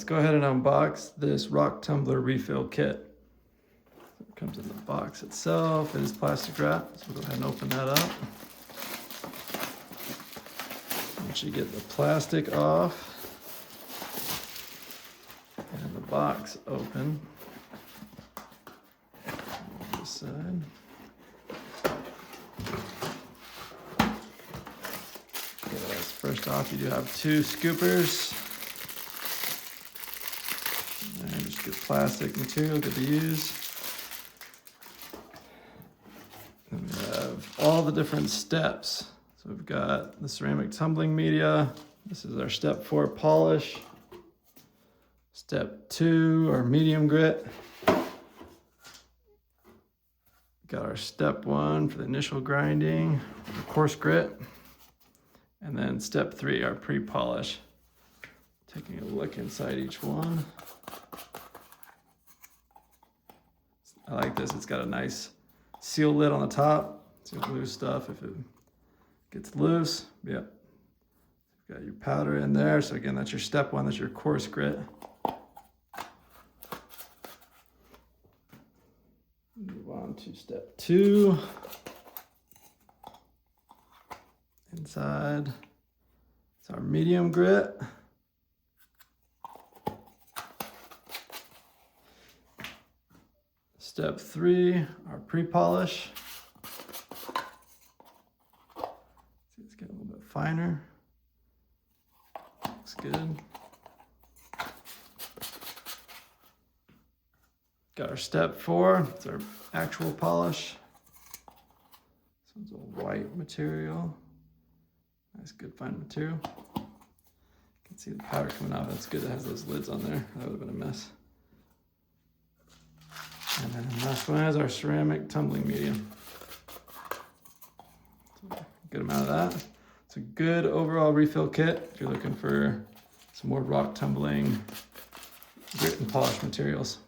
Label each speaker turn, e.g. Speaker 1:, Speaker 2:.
Speaker 1: Let's go ahead and unbox this rock tumbler refill kit. It comes in the box itself. It is plastic wrap, so we'll go ahead and open that up. Once you get the plastic off and the box open, on this side. Yes, first off, you do have two scoopers. And just good plastic material, good to use. And we have all the different steps. So we've got the ceramic tumbling media. This is our step 4 polish. Step 2, our medium grit. Got our step 1 for the initial grinding, coarse grit. And then step 3, our pre-polish. Taking a look inside each one. I like this, it's got a nice seal lid on the top. So you don't lose stuff if it gets loose. Yep. You've got your powder in there. So again, that's your step 1, that's your coarse grit. Move on to step 2. Inside, it's our medium grit. Step 3, our pre-polish. See, it's getting a little bit finer. Looks good. Got our step 4, it's our actual polish. This one's a white material. Nice, good, fine material. You can see the powder coming off. That's good, it has those lids on there. That would have been a mess. And then the last one is our ceramic tumbling medium. So good amount of that. It's a good overall refill kit if you're looking for some more rock tumbling, grit and polish materials.